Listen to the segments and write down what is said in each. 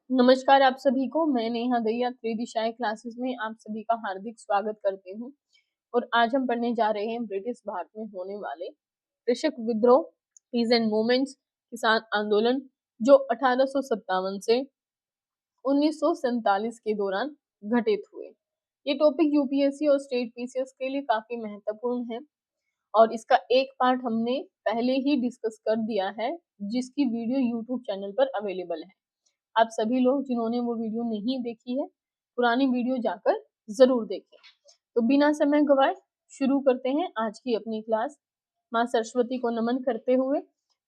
नमस्कार आप सभी को। मैं नेहा दहिया त्रिदिशाएं क्लासेस में आप सभी का हार्दिक स्वागत करती हूँ। और आज हम पढ़ने जा रहे हैं ब्रिटिश भारत में होने वाले कृषक विद्रोह, पीस एंड मूवमेंट्स, किसान आंदोलन जो 1857 से 1947 के दौरान घटित हुए। ये टॉपिक यूपीएससी और स्टेट पीसीएस के लिए काफी महत्वपूर्ण है और इसका एक पार्ट हमने पहले ही डिस्कस कर दिया है, जिसकी वीडियो यूट्यूब चैनल पर अवेलेबल है। आप सभी लोग जिन्होंने वो वीडियो नहीं देखी है, पुरानी वीडियो जाकर जरूर देखें। तो बिना समय गवाए शुरू करते हैं आज की अपनी क्लास। माँ सरस्वती को नमन करते हुए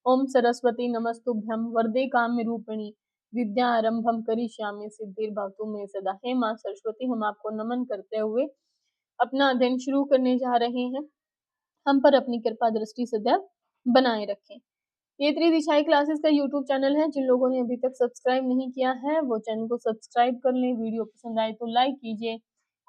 ओम सरस्वती नमस्तुभ्यम वरदे काम रूपिणी विद्या आरंभम करिष्यामि सिद्धिर्भवतु मे सदा। हे माँ सरस्वती, हम आपको नमन करते हुए अपना अध्ययन शुरू करने जा रहे हैं। हम पर अपनी कृपा दृष्टि सदैव बनाए रखें। ये त्रिदिशाई क्लासेस का यूट्यूब चैनल है। जिन लोगों ने अभी तक सब्सक्राइब नहीं किया है वो चैनल को सब्सक्राइब कर लें। वीडियो पसंद आए तो लाइक कीजिए,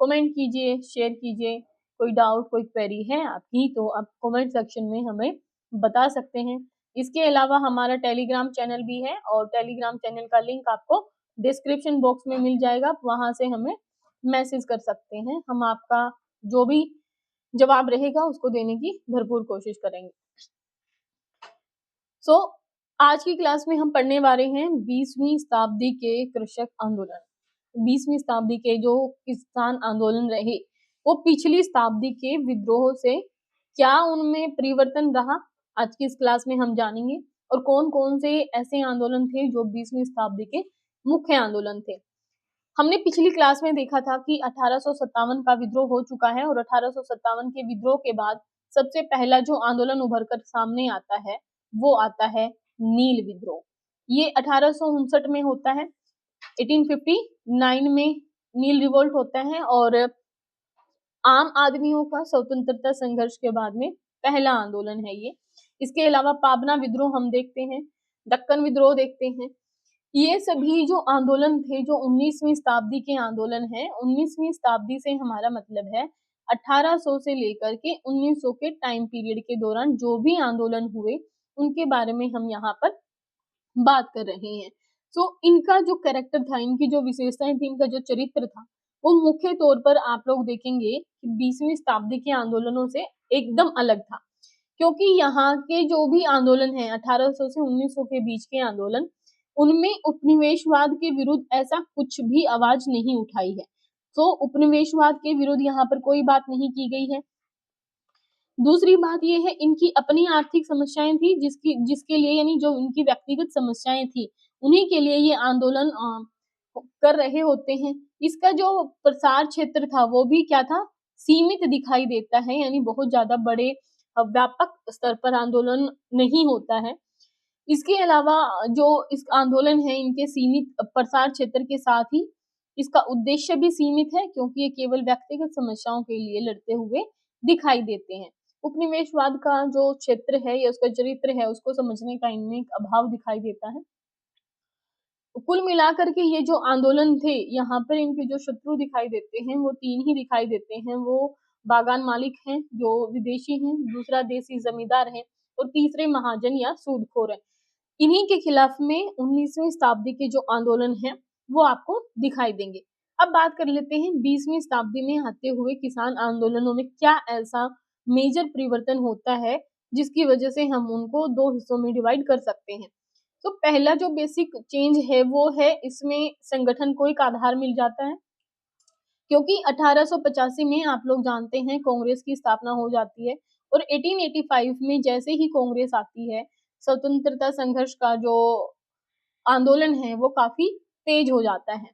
कमेंट कीजिए, शेयर कीजिए। कोई डाउट, कोई क्वेरी है आपकी तो आप कमेंट सेक्शन में हमें बता सकते हैं। इसके अलावा हमारा टेलीग्राम चैनल भी है और टेलीग्राम चैनल का लिंक आपको डिस्क्रिप्शन बॉक्स में मिल जाएगा। वहां से हमें मैसेज कर सकते हैं। हम आपका जो भी जवाब रहेगा उसको देने की भरपूर कोशिश करेंगे। आज की क्लास में हम पढ़ने वाले हैं 20वीं शताब्दी के कृषक आंदोलन। 20वीं शताब्दी के जो किसान आंदोलन रहे वो पिछली शताब्दी के विद्रोह से क्या उनमें परिवर्तन रहा, आज की इस क्लास में हम जानेंगे। और कौन कौन से ऐसे आंदोलन थे जो 20वीं शताब्दी के मुख्य आंदोलन थे। हमने पिछली क्लास में देखा था कि 1857 का विद्रोह हो चुका है और 1857 के विद्रोह के बाद सबसे पहला जो आंदोलन उभर कर सामने आता है वो आता है नील विद्रोह। ये 1859 में होता है। 1859 में नील रिवोल्ट होता है और आम आदमियों का स्वतंत्रता संघर्ष के बाद में पहला आंदोलन है ये। इसके अलावा पाबना विद्रोह हम देखते हैं, दक्कन विद्रोह देखते हैं। ये सभी जो आंदोलन थे जो 19वीं शताब्दी के आंदोलन है। 19वीं शताब्दी से हमारा मतलब है 1800 से लेकर के 1900 के टाइम पीरियड के दौरान जो भी आंदोलन हुए उनके बारे में हम यहाँ पर बात कर रहे हैं। इनका जो कैरेक्टर था, इनकी जो विशेषताएं थी, इनका जो चरित्र था वो मुख्य तौर पर आप लोग देखेंगे कि 20वीं शताब्दी के आंदोलनों से एकदम अलग था। क्योंकि यहाँ के जो भी आंदोलन है 1800 से 1900 के बीच के आंदोलन, उनमें उपनिवेशवाद के विरुद्ध ऐसा कुछ भी आवाज नहीं उठाई है। उपनिवेशवाद के विरुद्ध यहाँ पर कोई बात नहीं की गई है। दूसरी बात यह है इनकी अपनी आर्थिक समस्याएं थी, जिसके लिए यानी जो इनकी व्यक्तिगत समस्याएं थी उन्हीं के लिए ये आंदोलन कर रहे होते हैं। इसका जो प्रसार क्षेत्र था वो भी क्या था, सीमित दिखाई देता है, यानी बहुत ज्यादा बड़े व्यापक स्तर पर आंदोलन नहीं होता है। इसके अलावा जो इस आंदोलन है इनके सीमित प्रसार क्षेत्र के साथ ही इसका उद्देश्य भी सीमित है, क्योंकि ये केवल व्यक्तिगत समस्याओं के लिए लड़ते हुए दिखाई देते हैं। उपनिवेशवाद का जो क्षेत्र है या उसका चरित्र है उसको समझने का इनमें एक अभाव दिखाई देता है। कुल मिलाकर के ये जो आंदोलन थे यहाँ पर इनके जो शत्रु दिखाई देते हैं वो तीन ही दिखाई देते हैं। वो बागान मालिक हैं जो विदेशी हैं, दूसरा देसी जमींदार हैं और तीसरे महाजन या सूदखोर हैं। इन्हीं के खिलाफ में 19वीं शताब्दी के जो आंदोलन है वो आपको दिखाई देंगे। अब बात कर लेते हैं 20वीं शताब्दी में आते हुए किसान आंदोलनों में क्या ऐसा मेजर परिवर्तन होता है जिसकी वजह से हम उनको दो हिस्सों में डिवाइड कर सकते हैं। तो पहला जो बेसिक चेंज है वो है इसमें संगठन को एक आधार मिल जाता है, क्योंकि 1885 में आप लोग जानते हैं कांग्रेस की स्थापना हो जाती है और 1885 में जैसे ही कांग्रेस आती है स्वतंत्रता संघर्ष का जो आंदोलन है वो काफी तेज हो जाता है।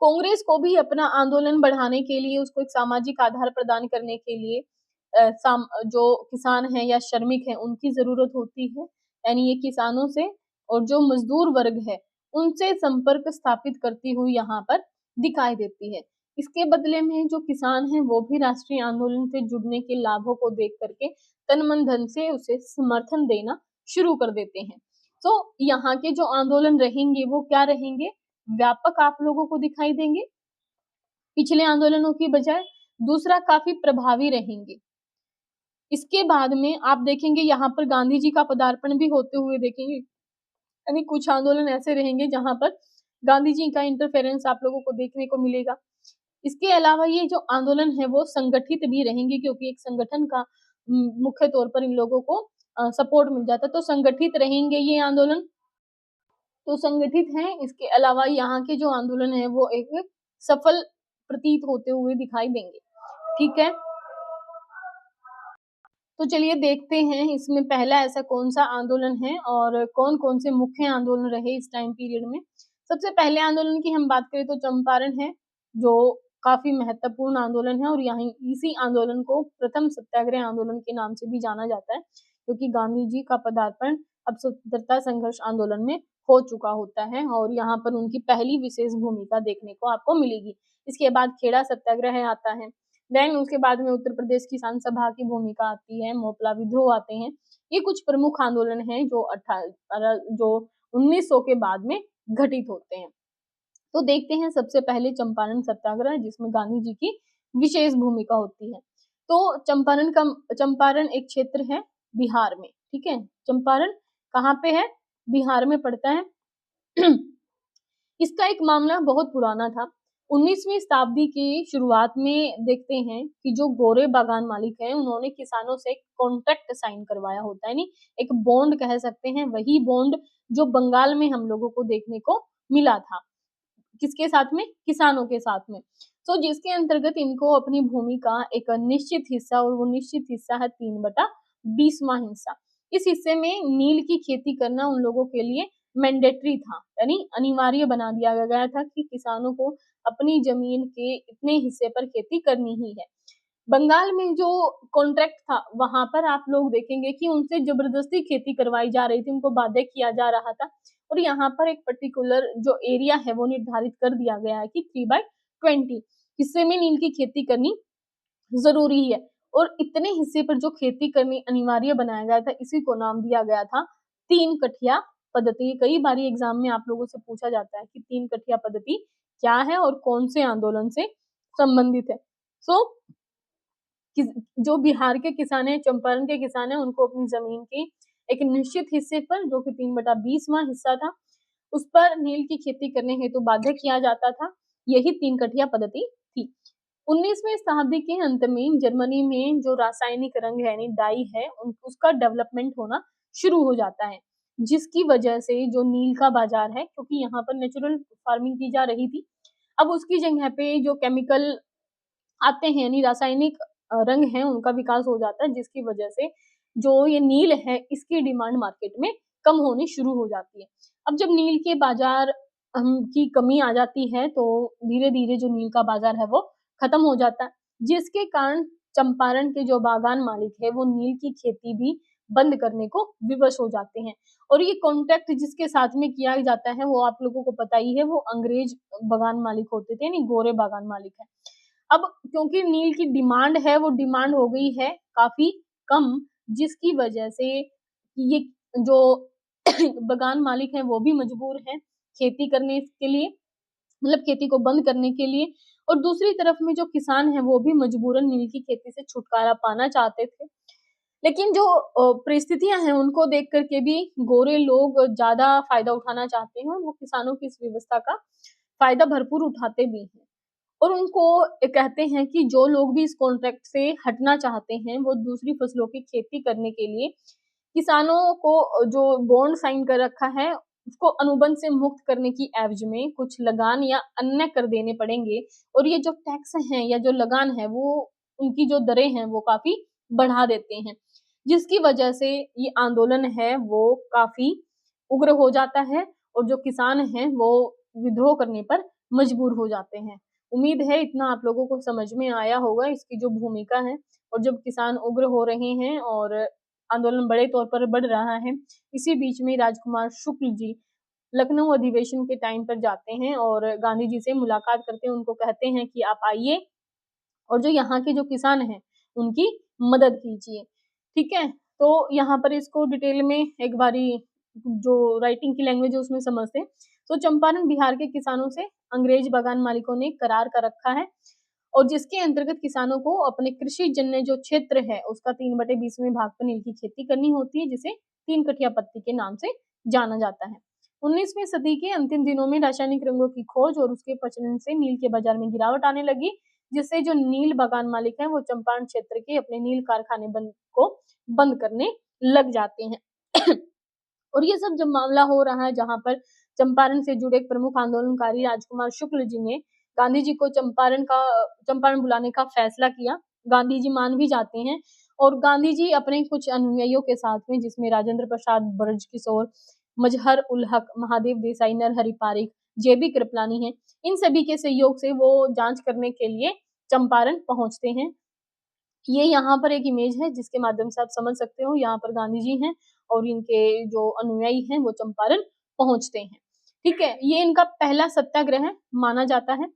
कांग्रेस को भी अपना आंदोलन बढ़ाने के लिए, उसको एक सामाजिक आधार प्रदान करने के लिए जो किसान हैं या श्रमिक हैं उनकी जरूरत होती है, यानी ये किसानों से और जो मजदूर वर्ग है उनसे संपर्क स्थापित करती हुई यहाँ पर दिखाई देती है। इसके बदले में जो किसान हैं वो भी राष्ट्रीय आंदोलन से जुड़ने के लाभों को देख करके तन मन धन से उसे समर्थन देना शुरू कर देते हैं। तो यहाँ के जो आंदोलन रहेंगे वो क्या रहेंगे, व्यापक आप लोगों को दिखाई देंगे पिछले आंदोलनों की बजाय। दूसरा, काफी प्रभावी रहेंगे। इसके बाद में आप देखेंगे यहाँ पर गांधी जी का पदार्पण भी होते हुए देखेंगे, यानी कुछ आंदोलन ऐसे रहेंगे जहां पर गांधी जी का इंटरफेरेंस आप लोगों को देखने को मिलेगा। इसके अलावा ये जो आंदोलन है वो संगठित भी रहेंगे, क्योंकि एक संगठन का मुख्य तौर पर इन लोगों को सपोर्ट मिल जाता है, तो संगठित रहेंगे ये आंदोलन, तो संगठित हैं। इसके अलावा यहाँ के जो आंदोलन है वो एक सफल प्रतीत होते हुए दिखाई देंगे। ठीक है, तो चलिए देखते हैं इसमें पहला ऐसा कौन सा आंदोलन है और कौन कौन से मुख्य आंदोलन रहे इस टाइम पीरियड में। सबसे पहले आंदोलन की हम बात करें तो चंपारण है, जो काफी महत्वपूर्ण आंदोलन है और यहाँ इसी आंदोलन को प्रथम सत्याग्रह आंदोलन के नाम से भी जाना जाता है, क्योंकि गांधी जी का पदार्पण अब स्वतंत्रता संघर्ष आंदोलन में हो चुका होता है और यहाँ पर उनकी पहली विशेष भूमिका देखने को आपको मिलेगी। इसके बाद खेड़ा सत्याग्रह आता है, देन उसके बाद में उत्तर प्रदेश किसान सभा की भूमिका आती है, मोपला विद्रोह आते हैं। ये कुछ प्रमुख आंदोलन हैं जो 1900 के बाद में घटित होते हैं। तो देखते हैं सबसे पहले चंपारण सत्याग्रह, जिसमें गांधी जी की विशेष भूमिका होती है। तो चंपारण एक क्षेत्र है बिहार में। ठीक है, चंपारण कहाँ पे है? बिहार में पड़ता है। इसका एक मामला बहुत पुराना था। 19वीं शताब्दी की शुरुआत में देखते हैं कि जो गोरे बागान मालिक हैं उन्होंने किसानों से कॉन्ट्रैक्ट साइन करवाया होता है, नहीं एक बॉन्ड कह सकते हैं, वही बॉन्ड जो बंगाल में हम लोगों को देखने को मिला था। किसके साथ में? किसानों के साथ में। तो जिसके अंतर्गत इनको अपनी भूमि का एक निश्चित हिस्सा, और वो निश्चित हिस्सा है 3/20वां हिस्सा। इस हिस्से में नील की खेती करना उन लोगों के लिए मैंडेटरी था, यानी अनिवार्य बना दिया गया था कि किसानों को अपनी जमीन के इतने हिस्से पर खेती करनी ही है। बंगाल में जो कॉन्ट्रैक्ट था वहां पर आप लोग देखेंगे कि उनसे जबरदस्ती खेती करवाई जा रही थी, उनको बाध्य किया जा रहा था। और यहाँ पर एक पर्टिकुलर जो एरिया है वो निर्धारित कर दिया गया है कि 3/20 हिस्से में नील की खेती करनी जरूरी है, और इतने हिस्से पर जो खेती करनी अनिवार्य बनाया गया था, इसी को नाम दिया गया था 3 कठिया पद्धति। कई बार एग्जाम में आप लोगों से पूछा जाता है कि 3 कठिया पद्धति क्या है और कौन से आंदोलन से संबंधित है। सो जो बिहार के किसान है, चंपारण के किसान है, उनको अपनी जमीन के एक निश्चित हिस्से पर, जो कि 3/20वां हिस्सा था, उस पर नील की खेती करने हेतु बाध्य किया जाता था। यही 3 कठिया पद्धति थी। 19वीं शताब्दी के अंत में जर्मनी में जो रासायनिक रंग है यानी डाई है, उसका डेवलपमेंट होना शुरू हो जाता है, जिसकी वजह से जो नील का बाजार है, क्योंकि यहाँ पर नेचुरल फार्मिंग की जा रही थी, अब उसकी जगह पे जो केमिकल आते हैं यानी रासायनिक रंग हैं उनका विकास हो जाता है, जिसकी वजह से जो ये नील है इसकी डिमांड मार्केट में कम होनी शुरू हो जाती है। अब जब नील के बाजार की कमी आ जाती है तो धीरे धीरे जो नील का बाजार है वो खत्म हो जाता है, जिसके कारण चंपारण के जो बागान मालिक है वो नील की खेती भी बंद करने को विवश हो जाते हैं। और ये कॉन्ट्रैक्ट जिसके साथ में किया जाता है वो आप लोगों को पता ही है, वो अंग्रेज बागान मालिक होते थे, यानी गोरे बागान मालिक है। अब क्योंकि नील की डिमांड है वो डिमांड हो गई है काफी कम, जिसकी वजह से ये जो बागान मालिक है वो भी मजबूर है खेती करने के लिए, मतलब खेती को बंद करने के लिए। और दूसरी तरफ में जो किसान है वो भी मजबूरन नील की खेती से छुटकारा पाना चाहते थे। लेकिन जो परिस्थितियां हैं उनको देख करके भी गोरे लोग ज्यादा फायदा उठाना चाहते हैं और वो किसानों की इस व्यवस्था का फायदा भरपूर उठाते भी हैं। और उनको कहते हैं कि जो लोग भी इस कॉन्ट्रैक्ट से हटना चाहते हैं वो दूसरी फसलों की खेती करने के लिए किसानों को जो बॉन्ड साइन कर रखा है उसको अनुबंध से मुक्त करने की एवज में कुछ लगान या अन्य कर देने पड़ेंगे। और ये जो टैक्स हैं या जो लगान है वो उनकी जो दरें हैं वो काफी बढ़ा देते हैं, जिसकी वजह से ये आंदोलन है वो काफी उग्र हो जाता है और जो किसान हैं वो विद्रोह करने पर मजबूर हो जाते हैं। उम्मीद है इतना आप लोगों को समझ में आया होगा इसकी जो भूमिका है। और जब किसान उग्र हो रहे हैं और आंदोलन बड़े तौर पर बढ़ रहा है, इसी बीच में राजकुमार शुक्ल जी लखनऊ अधिवेशन के टाइम पर जाते हैं और गांधी जी से मुलाकात करते हैं, उनको कहते हैं कि आप आइए और जो यहाँ के जो किसान हैं उनकी मदद कीजिए। ठीक है, तो यहाँ पर इसको डिटेल में एक बारी जो राइटिंग की लैंग्वेज है उसमें समझते हैं। तो चंपारण बिहार के किसानों से अंग्रेज बागान मालिकों ने करार कर रखा है और जिसके अंतर्गत किसानों को अपने कृषि जन्य जो क्षेत्र है उसका 3/20वें भाग पर नील की खेती करनी होती है, जिसे 3 कठिया पत्ती के नाम से जाना जाता है। 19वीं सदी के अंतिम दिनों में रासायनिक रंगों की खोज और उसके प्रचलन से नील के बाजार में गिरावट आने लगी, जिससे जो नील बागान मालिक हैं वो चंपारण क्षेत्र के अपने नील कारखाने बंद करने लग जाते हैं। और ये सब जब मामला हो रहा है, जहां पर चंपारण से जुड़े एक प्रमुख आंदोलनकारी राजकुमार शुक्ल जी ने गांधी जी को चंपारण बुलाने का फैसला किया। गांधी जी मान भी जाते हैं और गांधी जी अपने कुछ अनुयायियों के साथ में, जिसमें राजेंद्र प्रसाद, ब्रज किशोर, मजहर उल हक, महादेव देसाई, नरहरि पारिक, जेबी कृपलानी हैं, इन सभी के सहयोग से वो जांच करने के लिए चंपारण पहुंचते हैं। ये यहाँ पर एक इमेज है जिसके माध्यम से आप समझ सकते हो, यहाँ पर गांधी जी हैं और इनके जो अनुयायी हैं वो चंपारण पहुंचते हैं। ठीक है, ये इनका पहला सत्याग्रह माना जाता है।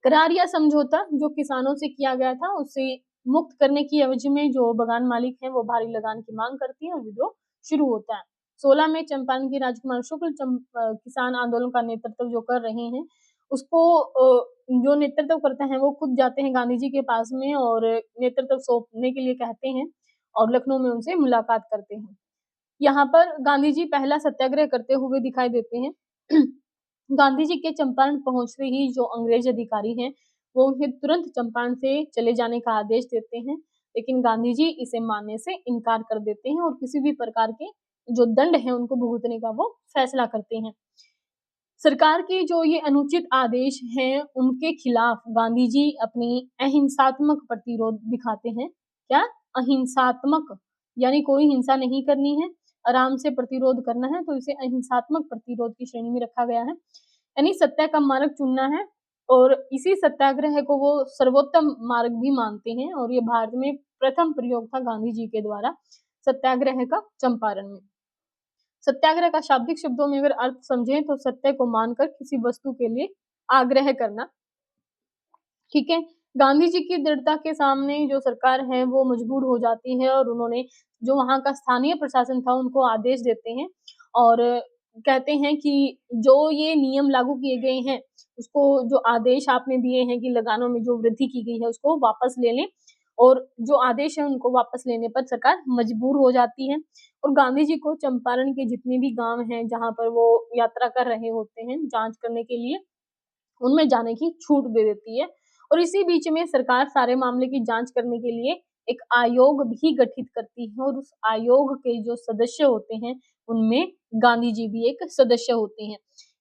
करार या समझौता जो किसानों से किया गया था, उससे मुक्त करने की एवज में जो बगान मालिक हैं वो भारी लगान की मांग करती है और विद्रोह शुरू होता है। 16 में चंपारण के राजकुमार शुक्ल किसान आंदोलन का नेतृत्व जो कर रहे हैं, उसको जो नेतृत्व करते हैं वो खुद जाते हैं गांधी जी के पास में और नेतृत्व सौंपने के लिए कहते हैं और लखनऊ में उनसे मुलाकात करते हैं। यहाँ पर गांधी जी पहला सत्याग्रह करते हुए दिखाई देते हैं। गांधी जी के चंपारण पहुंचते ही जो अंग्रेज अधिकारी हैं वो उन्हें तुरंत चंपारण से चले जाने का आदेश देते हैं, लेकिन गांधी जी इसे मानने से इनकार कर देते हैं और किसी भी प्रकार के जो दंड है उनको भुगतने का वो फैसला करते हैं। सरकार के जो ये अनुचित आदेश हैं उनके खिलाफ गांधी जी अपनी अहिंसात्मक प्रतिरोध दिखाते हैं। क्या? अहिंसात्मक, यानी कोई हिंसा नहीं करनी है, आराम से प्रतिरोध करना है, तो इसे अहिंसात्मक प्रतिरोध की श्रेणी में रखा गया है। यानी सत्या का मार्ग चुनना है और इसी सत्याग्रह को वो सर्वोत्तम मार्ग भी मानते हैं और ये भारत में प्रथम प्रयोग था गांधी जी के द्वारा सत्याग्रह का चंपारण में। सत्याग्रह का शाब्दिक शब्दों में अगर अर्थ समझें तो सत्य को मानकर किसी वस्तु के लिए आग्रह करना। ठीक है, गांधी जी की दृढ़ता के सामने जो सरकार है वो मजबूर हो जाती है और उन्होंने जो वहां का स्थानीय प्रशासन था उनको आदेश देते हैं और कहते हैं कि जो ये नियम लागू किए गए हैं उसको, जो आदेश आपने दिए हैं कि लगानों में जो वृद्धि की गई है उसको वापस ले लें, और जो आदेश है उनको वापस लेने पर सरकार मजबूर हो जाती है और गांधी जी को चंपारण के जितने भी गांव हैं जहां पर वो यात्रा कर रहे होते हैं जांच करने के लिए, उनमें जाने की छूट दे देती है। और इसी बीच में सरकार सारे मामले की जांच करने के लिए एक आयोग भी गठित करती है और उस आयोग के जो सदस्य होते हैं उनमें गांधी जी भी एक सदस्य होते हैं।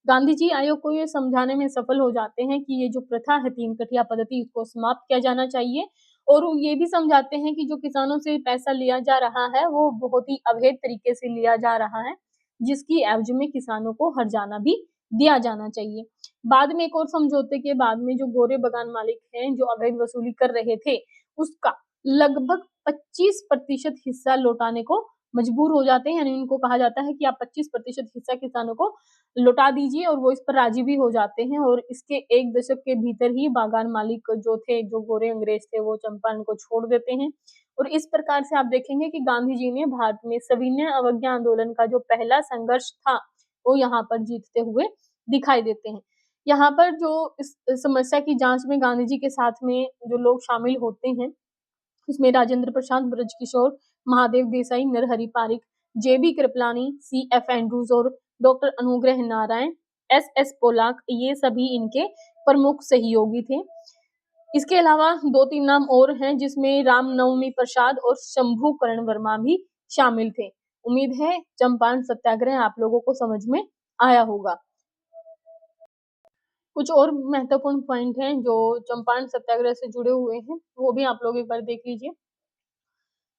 गांधी जी आयोग को ये समझाने में सफल हो जाते हैं कि ये जो प्रथा है 3 कठिया पद्धति, इसको समाप्त किया जाना चाहिए और वो ये भी समझाते हैं कि जो किसानों से पैसा लिया जा रहा है वो बहुत ही अवैध तरीके से लिया जा रहा है, जिसकी एवज में किसानों को हर्जाना भी दिया जाना चाहिए। बाद में एक और समझौते के बाद में जो गोरे बगान मालिक हैं जो अवैध वसूली कर रहे थे उसका लगभग 25% हिस्सा लौटाने को मजबूर हो जाते हैं, यानी उनको कहा जाता है कि आप 25% हिस्सा किसानों को लौटा दीजिए और वो इस पर राजी भी हो जाते हैं और इसके 1 दशक के भीतर ही बागान मालिक जो थे, जो गोरे अंग्रेज थे, वो चंपारण को छोड़ देते हैं। और इस प्रकार से आप देखेंगे कि गांधी जी ने भारत में सविनय अवज्ञा आंदोलन का जो पहला संघर्ष था वो यहाँ पर जीतते हुए दिखाई देते हैं। यहाँ पर जो इस समस्या की जांच में गांधी जी के साथ में जो लोग शामिल होते हैं उसमें राजेंद्र प्रसाद, ब्रज किशोर, महादेव देसाई, नरहरि पारिक, जेबी कृपलानी, सी.एफ. एंड्रूज और doctor Anugrah Narayan, SS. Pollock, ये सभी इनके प्रमुख सहयोगी थे। इसके अलावा 2-3 नाम और हैं जिसमें रामनवमी प्रसाद और शंभू करण वर्मा भी शामिल थे। उम्मीद है चंपारण सत्याग्रह आप लोगों को समझ में आया होगा। कुछ और महत्वपूर्ण पॉइंट हैं जो चंपारण सत्याग्रह से जुड़े हुए हैं, वो भी आप लोग एक बार देख लीजिए।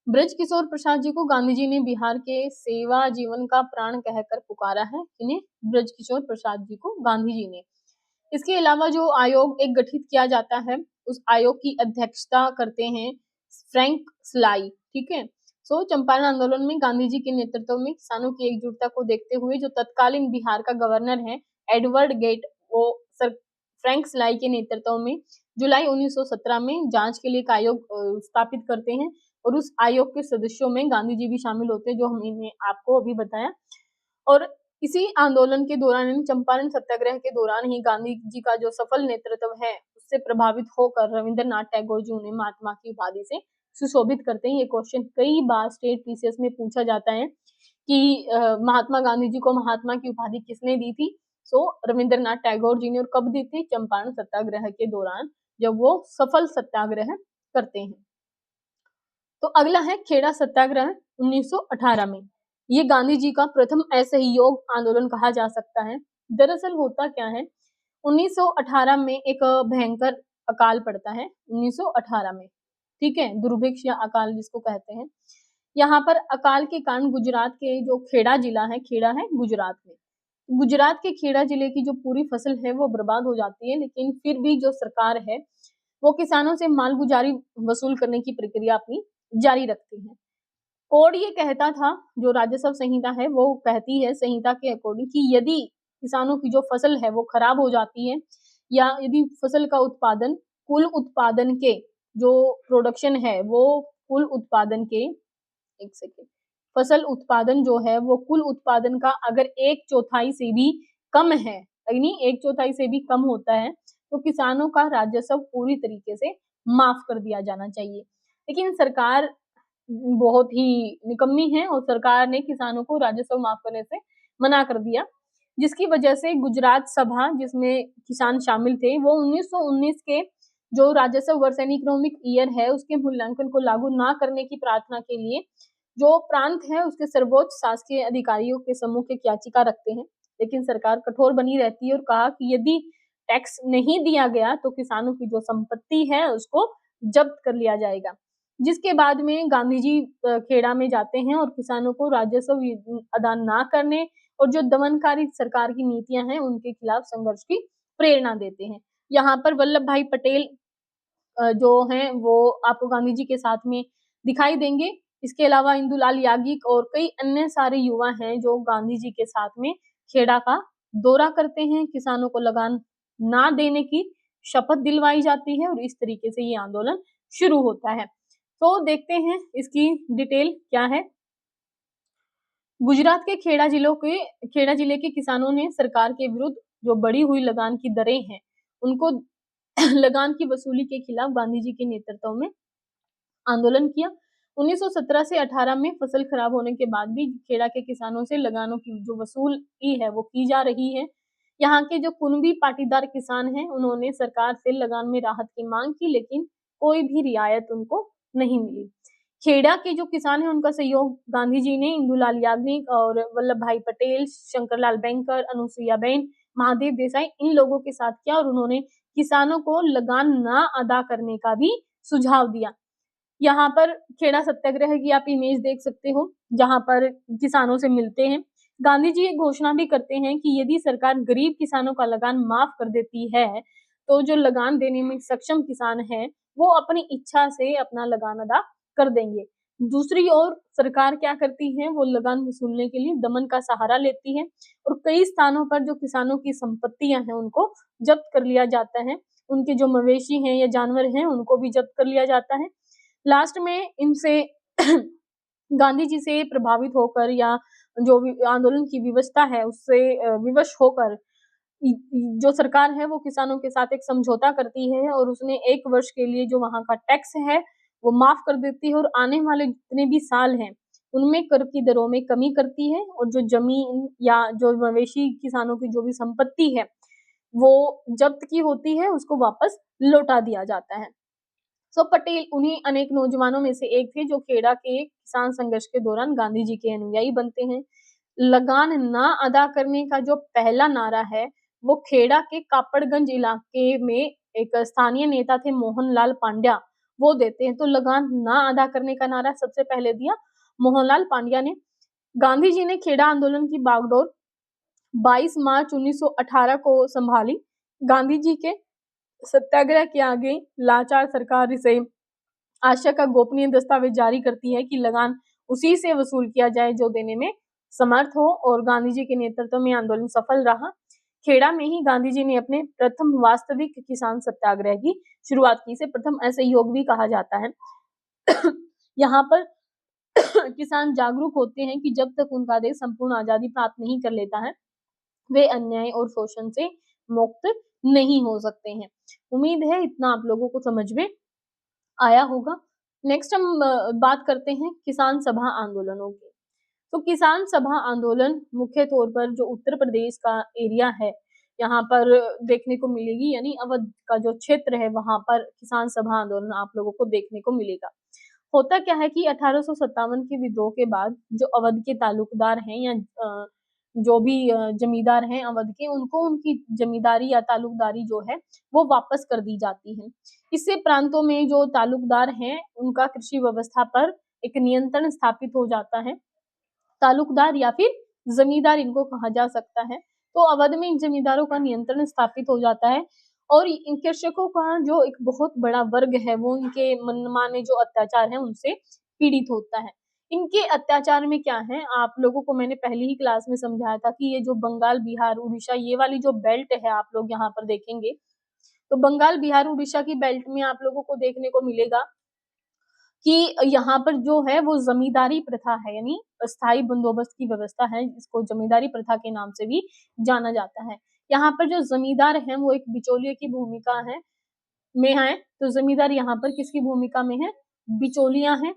ब्रज किशोर प्रसाद जी को गांधी जी ने बिहार के सेवा जीवन का प्राण कहकर पुकारा है। इन्हें ब्रज किशोर प्रसाद जी को गांधी जी ने। इसके अलावा जो आयोग एक गठित किया जाता है उस आयोग की अध्यक्षता करते हैं फ्रैंक स्लाई। ठीक है, सो चंपारण आंदोलन में गांधी जी के नेतृत्व में किसानों की एकजुटता को देखते हुए जो तत्कालीन बिहार का गवर्नर है एडवर्ड गेट, वो सर फ्रैंक स्लाई के नेतृत्व में जुलाई 1917 में जांच के लिए एक आयोग स्थापित करते हैं और उस आयोग के सदस्यों में गांधी जी भी शामिल होते हैं, जो हमने आपको अभी बताया। और इसी आंदोलन के दौरान, चंपारण सत्याग्रह के दौरान ही गांधी जी का जो सफल नेतृत्व है उससे प्रभावित होकर रविंद्रनाथ टैगोर जी उन्हें महात्मा की उपाधि से सुशोभित करते हैं। ये क्वेश्चन कई बार स्टेट पीसीएस में पूछा जाता है कि महात्मा गांधी जी को महात्मा की उपाधि किसने दी थी? सो रविंद्रनाथ टैगोर जी ने। और कब दी थी? चंपारण सत्याग्रह के दौरान, जब वो सफल सत्याग्रह करते हैं। तो अगला है खेड़ा सत्याग्रह 1918 में। ये गांधी जी का प्रथम असहयोग आंदोलन कहा जा सकता है। दरअसल होता क्या है, 1918 में एक भयंकर अकाल पड़ता है 1918 में, ठीक है, दुर्भिक्ष या अकाल जिसको कहते हैं। यहाँ पर अकाल के कारण गुजरात के जो खेड़ा जिला है, खेड़ा है गुजरात में, गुजरात के खेड़ा जिले की जो पूरी फसल है वो बर्बाद हो जाती है। लेकिन फिर भी जो सरकार है वो किसानों से मालगुजारी वसूल करने की प्रक्रिया अपनी जारी रखती है। कोड ये कहता था, जो राजस्व संहिता है वो कहती है संहिता के अकॉर्डिंग कि यदि किसानों की जो फसल है वो खराब हो जाती है, या यदि फसल का उत्पादन कुल उत्पादन के जो प्रोडक्शन है वो कुल उत्पादन के, एक सेकेंड, फसल उत्पादन जो है वो कुल उत्पादन का अगर 1/4 से भी कम है, यानी 1/4 से भी कम होता है, तो किसानों का राजस्व पूरी तरीके से माफ कर दिया जाना चाहिए। लेकिन सरकार बहुत ही निकम्मी है और सरकार ने किसानों को राजस्व माफ करने से मना कर दिया, जिसकी वजह से गुजरात सभा, जिसमें किसान शामिल थे, वो 1919 के जो राजस्व वर्ष यानी इकोनॉमिक ईयर है उसके मूल्यांकन को लागू ना करने की प्रार्थना के लिए जो प्रांत है उसके सर्वोच्च शासकीय अधिकारियों के सम्मुख एक याचिका रखते हैं। लेकिन सरकार कठोर बनी रहती है और कहा कि यदि टैक्स नहीं दिया गया तो किसानों की जो संपत्ति है उसको जब्त कर लिया जाएगा। जिसके बाद में गांधी जी खेड़ा में जाते हैं और किसानों को राजस्व अदा ना करने और जो दमनकारी सरकार की नीतियां हैं उनके खिलाफ संघर्ष की प्रेरणा देते हैं। यहाँ पर वल्लभ भाई पटेल जो हैं वो आपको गांधी जी के साथ में दिखाई देंगे। इसके अलावा इंदुलाल याज्ञिक और कई अन्य सारे युवा हैं जो गांधी जी के साथ में खेड़ा का दौरा करते हैं। किसानों को लगान ना देने की शपथ दिलवाई जाती है और इस तरीके से ये आंदोलन शुरू होता है। तो देखते हैं इसकी डिटेल क्या है। गुजरात के खेड़ा जिले के किसानों ने सरकार के विरुद्ध जो बढ़ी हुई लगान की दरें हैं उनको लगान की वसूली के खिलाफ गांधी जी के नेतृत्व में आंदोलन किया। 1917 से 18 में फसल खराब होने के बाद भी खेड़ा के किसानों से लगानों की जो वसूली है वो की जा रही है। यहाँ के जो कुनबी पाटीदार किसान हैं उन्होंने सरकार से लगान में राहत की मांग की, लेकिन कोई भी रियायत उनको नहीं मिली। खेड़ा के जो किसान हैं उनका सहयोग गांधी जी ने इंदुलाल याग्निक और वल्लभ भाई पटेल, शंकरलाल बैंकर, अनुसुईयाबेन, महादेव देसाई इन लोगों के साथ किया और उन्होंने किसानों को लगान ना अदा करने का भी सुझाव दिया। यहाँ पर खेड़ा सत्याग्रह की आप इमेज देख सकते हो, जहां पर किसानों से मिलते हैं। गांधी जी एक घोषणा भी करते हैं कि यदि सरकार गरीब किसानों का लगान माफ कर देती है तो जो लगान देने में सक्षम किसान हैं वो अपनी इच्छा से अपना लगान अदा कर देंगे। दूसरी ओर सरकार क्या करती है, वो लगान वसूलने के लिए दमन का सहारा लेती है और कई स्थानों पर जो किसानों की संपत्तियां हैं उनको जब्त कर लिया जाता है। उनके जो मवेशी हैं या जानवर हैं उनको भी जब्त कर लिया जाता है। लास्ट में इनसे गांधी जी से प्रभावित होकर या जो आंदोलन की विवशता है उससे विवश होकर जो सरकार है वो किसानों के साथ एक समझौता करती है और उसने 1 वर्ष के लिए जो वहां का टैक्स है वो माफ कर देती है और आने वाले जितने भी साल हैं उनमें कर की दरों में कमी करती है और जो जमीन या जो मवेशी किसानों की जो भी संपत्ति है वो जब्त की होती है उसको वापस लौटा दिया जाता है। सो पटेल उन्हीं अनेक नौजवानों में से एक थे जो खेड़ा के किसान संघर्ष के दौरान गांधी जी के अनुयायी बनते हैं। लगान ना अदा करने का जो पहला नारा है वो खेड़ा के कापड़गंज इलाके में एक स्थानीय नेता थे मोहनलाल पांड्या, वो देते हैं। तो लगान ना अदा करने का नारा सबसे पहले दिया मोहनलाल पांड्या ने। गांधी जी ने खेड़ा आंदोलन की बागडोर 22 मार्च 1918 को संभाली। गांधी जी के सत्याग्रह के आगे लाचार सरकार इसे आशा का गोपनीय दस्तावेज जारी करती है कि लगान उसी से वसूल किया जाए जो देने में समर्थ हो और गांधी जी के नेतृत्व में आंदोलन सफल रहा। खेड़ा में ही गांधी जी ने अपने प्रथम वास्तविक किसान सत्याग्रह की शुरुआत की। इसे प्रथम असहयोग भी कहा जाता है। यहाँ पर किसान जागरूक होते हैं कि जब तक उनका देश संपूर्ण आजादी प्राप्त नहीं कर लेता है वे अन्याय और शोषण से मुक्त नहीं हो सकते हैं। उम्मीद है इतना आप लोगों को समझ में आया होगा। नेक्स्ट हम बात करते हैं किसान सभा आंदोलनों की। तो किसान सभा आंदोलन मुख्य तौर पर जो उत्तर प्रदेश का एरिया है यहाँ पर देखने को मिलेगी, यानी अवध का जो क्षेत्र है वहां पर किसान सभा आंदोलन आप लोगों को देखने को मिलेगा। होता क्या है कि 1857 के विद्रोह के बाद जो अवध के तालुकदार हैं या जो भी जमींदार हैं अवध के, उनको उनकी जमींदारी या तालुकदारी जो है वो वापस कर दी जाती है। इससे प्रांतों में जो तालुकदार हैं उनका कृषि व्यवस्था पर एक नियंत्रण स्थापित हो जाता है। तालुकदार या फिर जमींदार इनको कहा जा सकता है। तो अवध में इन जमींदारों का नियंत्रण स्थापित हो जाता है और इन कृषकों का जो एक बहुत बड़ा वर्ग है वो इनके मनमाने जो अत्याचार है उनसे पीड़ित होता है। इनके अत्याचार में क्या है, आप लोगों को मैंने पहली ही क्लास में समझाया था कि ये जो बंगाल, बिहार, उड़ीसा ये वाली जो बेल्ट है आप लोग यहाँ पर देखेंगे, तो बंगाल, बिहार, उड़ीसा की बेल्ट में आप लोगों को देखने को मिलेगा कि यहाँ पर जो है वो जमींदारी प्रथा है, यानी स्थायी बंदोबस्त की व्यवस्था है, इसको जमींदारी प्रथा के नाम से भी जाना जाता है। यहाँ पर जो जमींदार हैं वो एक बिचौलिए की भूमिका है। तो जमींदार यहाँ पर किसकी भूमिका में है? बिचौलिया हैं।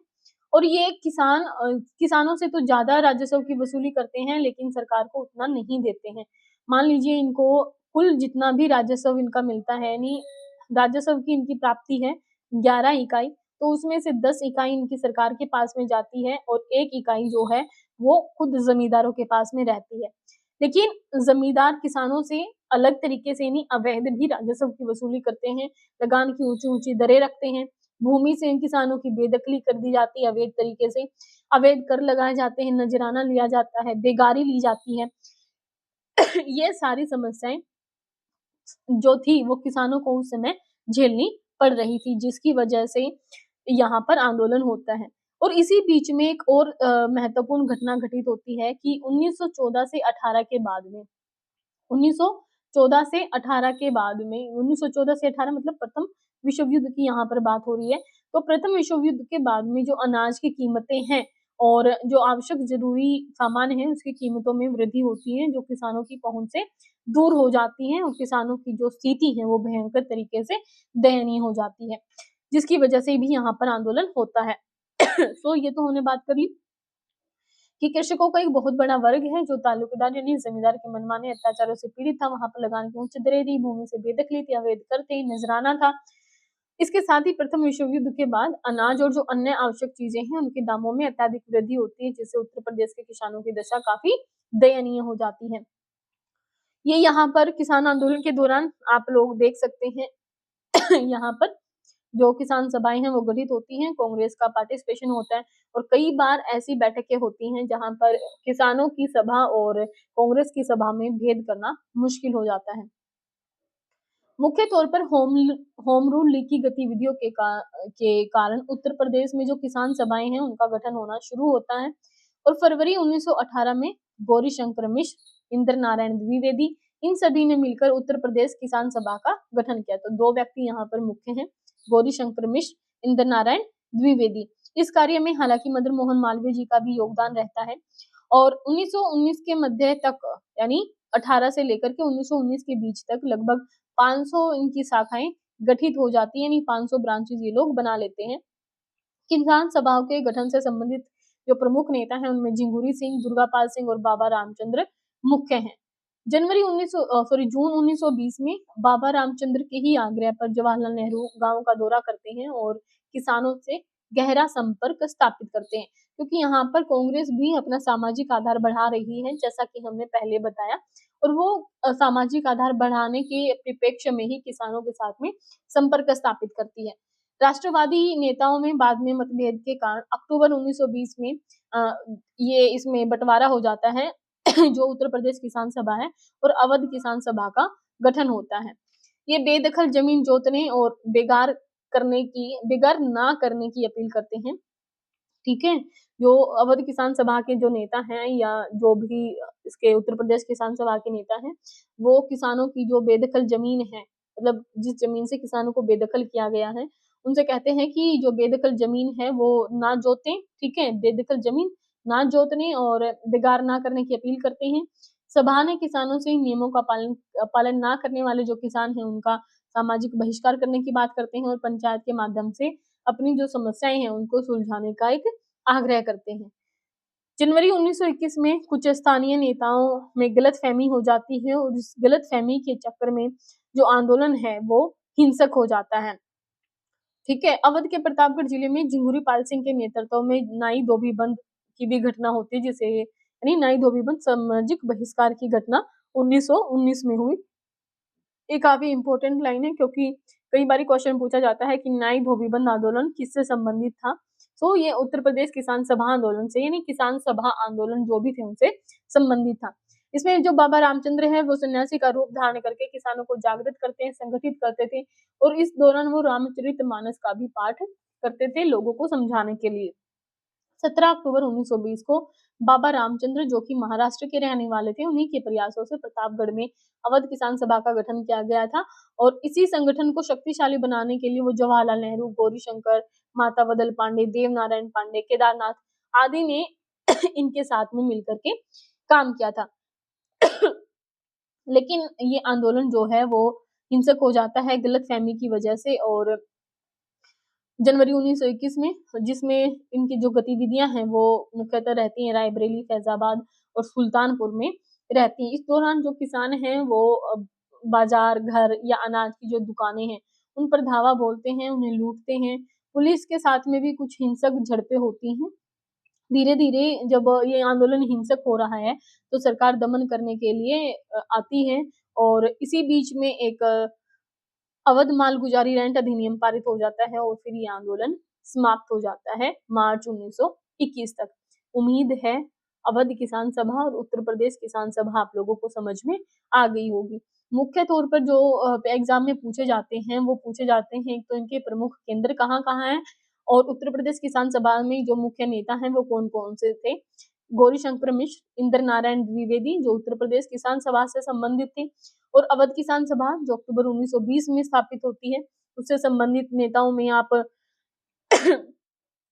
और ये किसानों से तो ज्यादा राजस्व की वसूली करते हैं लेकिन सरकार को उतना नहीं देते हैं। मान लीजिए इनको कुल जितना भी राजस्व इनका मिलता है, यानी राजस्व की इनकी प्राप्ति है 11 इकाई, तो उसमें से 10 इकाई इनकी सरकार के पास में जाती है और 1 इकाई जो है वो खुद जमींदारों के पास में रहती है। लेकिन जमींदार किसानों से अलग तरीके से नहीं, अवैध भी राजस्व की वसूली करते हैं, लगान की ऊंची ऊंची दरें रखते हैं, भूमि से इन किसानों की बेदखली कर दी जाती है अवैध तरीके से, अवैध कर लगाए जाते हैं, नजराना लिया जाता है, बेगारी ली जाती है। ये सारी समस्याएं जो थी वो किसानों को उस समय झेलनी पड़ रही थी, जिसकी वजह से यहाँ पर आंदोलन होता है। और इसी बीच में एक और महत्वपूर्ण घटना घटित होती है कि 1914 से 18 के बाद में 1914 से 18 के बाद में 1914 से 18 मतलब प्रथम विश्व युद्ध की यहाँ पर बात हो रही है। तो प्रथम विश्व युद्ध के बाद में जो अनाज की कीमतें हैं और जो आवश्यक जरूरी सामान है उसकी कीमतों में वृद्धि होती है, जो किसानों की पहुंच से दूर हो जाती है और किसानों की जो स्थिति है वो भयंकर तरीके से दयनीय हो जाती है, जिसकी वजह से भी यहाँ पर आंदोलन होता है। तो ये तो हमने बात कर ली कि कृषकों का एक बहुत बड़ा वर्ग है जो तालुकदार यानी जमींदार के मनमाने अत्याचारों से पीड़ित था, वहां पर लगान की उच्च दरें थी, भूमि से बेदखली थी, अवैध कर थे, नजराना था। इसके साथ ही प्रथम विश्व युद्ध के बाद अनाज और जो अन्य आवश्यक चीजें हैं उनके दामों में अत्यधिक वृद्धि होती है, जिससे उत्तर प्रदेश के किसानों की दशा काफी दयनीय हो जाती है। ये यहाँ पर किसान आंदोलन के दौरान आप लोग देख सकते हैं यहाँ पर जो किसान सभाएं हैं वो गठित होती हैं, कांग्रेस का पार्टिसिपेशन होता है और कई बार ऐसी बैठकें होती हैं जहां पर किसानों की सभा और कांग्रेस की सभा में भेद करना मुश्किल हो जाता है। मुख्य तौर पर होम रूल लीग की गतिविधियों के कारण उत्तर प्रदेश में जो किसान सभाएं हैं उनका गठन होना शुरू होता है और फरवरी 1918 में गौरी शंकर मिश्र, इंद्र नारायण द्विवेदी, इन सभी ने मिलकर उत्तर प्रदेश किसान सभा का गठन किया। तो 2 व्यक्ति यहाँ पर मुख्य हैं, गौरी शंकर मिश्र, इंद्र नारायण द्विवेदी। इस कार्य में हालांकि मदन मोहन मालवीय जी का भी योगदान रहता है और 1919 के मध्य तक यानी 18 से लेकर के 1919 के बीच तक लगभग 500 इनकी शाखाएं गठित हो जाती है, यानी 500 ब्रांचेस ये लोग बना लेते हैं। किसान सभाओं के गठन से संबंधित जो प्रमुख नेता हैं उनमें जिंगुरी सिंह, दुर्गापाल सिंह और बाबा रामचंद्र मुख्य हैं। जून 1920 में बाबा रामचंद्र के ही आग्रह पर जवाहरलाल नेहरू गांव का दौरा करते हैं और किसानों से गहरा संपर्क स्थापित करते हैं, क्योंकि यहाँ पर कांग्रेस भी अपना सामाजिक आधार बढ़ा रही है जैसा कि हमने पहले बताया, और वो सामाजिक आधार बढ़ाने के परिप्रेक्ष्य में ही किसानों के साथ में संपर्क स्थापित करती है। राष्ट्रवादी नेताओं में बाद में मतभेद के कारण अक्टूबर 1920 में ये इसमें बंटवारा हो जाता है जो उत्तर प्रदेश किसान सभा है और अवध किसान सभा का गठन होता है। ये बेदखल जमीन जोतने और बेगार ना करने की अपील करते हैं। ठीक है, जो अवध किसान सभा के जो नेता हैं या जो भी इसके उत्तर प्रदेश किसान सभा के नेता हैं, वो किसानों की जो बेदखल जमीन है, मतलब जिस जमीन से किसानों को बेदखल किया गया है, उनसे कहते हैं कि जो बेदखल जमीन है वो ना जोतें। ठीक है, बेदखल जमीन ना जोतने और बेगार ना करने की अपील करते हैं। सभा ने किसानों से नियमों का पालन ना करने वाले जो किसान हैं उनका सामाजिक बहिष्कार करने की बात करते हैं और पंचायत के माध्यम से अपनी जो समस्याएं हैं उनको सुलझाने का एक आग्रह करते हैं। जनवरी 1921 में कुछ स्थानीय नेताओं में गलतफहमी हो जाती है और इस गलतफहमी के चक्कर में जो आंदोलन है वो हिंसक हो जाता है। ठीक है, अवध के प्रतापगढ़ जिले में जिंगुरी पाल सिंह के नेतृत्व में नाई धोबी बंद की भी घटना होती है, जिसे यानी नाई धोबी बंद सामाजिक बहिष्कार की घटना 1919 में हुई। ये काफी इंपॉर्टेंट लाइन है क्योंकि कई बार क्वेश्चन पूछा जाता है कि नाई धोबी बंद आंदोलन किससे संबंधित था। तो ये उत्तर प्रदेश किसान सभा आंदोलन से, यानी किसान सभा आंदोलन जो भी थे उनसे संबंधित था। इसमें जो बाबा रामचंद्र है वो सन्यासी का रूप धारण करके किसानों को जागृत करते हैं, संगठित करते थे और इस दौरान वो रामचरितमानस का भी पाठ करते थे लोगों को समझाने के लिए। 17 अक्टूबर 1920 को बाबा रामचंद्र जो कि महाराष्ट्र के रहने वाले थे, उन्हीं के प्रयासों से प्रतापगढ़ में अवध किसान सभा का गठन किया गया था और इसी संगठन को शक्तिशाली बनाने के लिए वो जवाहरलाल नेहरू, गौरीशंकर, माता बदल पांडे, देव नारायण पांडे, केदारनाथ आदि ने इनके साथ में मिलकर के काम किया था। लेकिन ये आंदोलन जो है वो हिंसक हो जाता है गलतफहमी की वजह से और जनवरी 1921 में, जिसमें इनकी जो गतिविधियां हैं वो मुख्यतः रहती हैं रायबरेली, फैजाबाद और सुल्तानपुर में रहती हैं। इस दौरान जो किसान हैं वो बाजार, घर या अनाज की जो दुकानें हैं उन पर धावा बोलते हैं, उन्हें लूटते हैं। पुलिस के साथ में भी कुछ हिंसक झड़पें होती हैं। धीरे धीरे जब ये आंदोलन हिंसक हो रहा है तो सरकार दमन करने के लिए आती है और इसी बीच में एक अवध मालगुजारी रेंट अधिनियम पारित हो जाता है और फिर ये आंदोलन समाप्त हो जाता है मार्च 1921 तक। उम्मीद है अवध किसान सभा और उत्तर प्रदेश किसान सभा आप लोगों को समझ में आ गई होगी। मुख्य तौर पर जो एग्जाम में पूछे जाते हैं वो पूछे जाते हैं, एक तो इनके प्रमुख केंद्र कहाँ कहाँ हैं और उत्तर प्रदेश किसान सभा में जो मुख्य नेता हैं वो कौन कौन से थे। गौरीशंकर मिश्र, इंद्र नारायण द्विवेदी जो उत्तर प्रदेश किसान सभा से संबंधित थे और अवध किसान सभा जो अक्टूबर 1920 में स्थापित होती है उससे संबंधित नेताओं में आप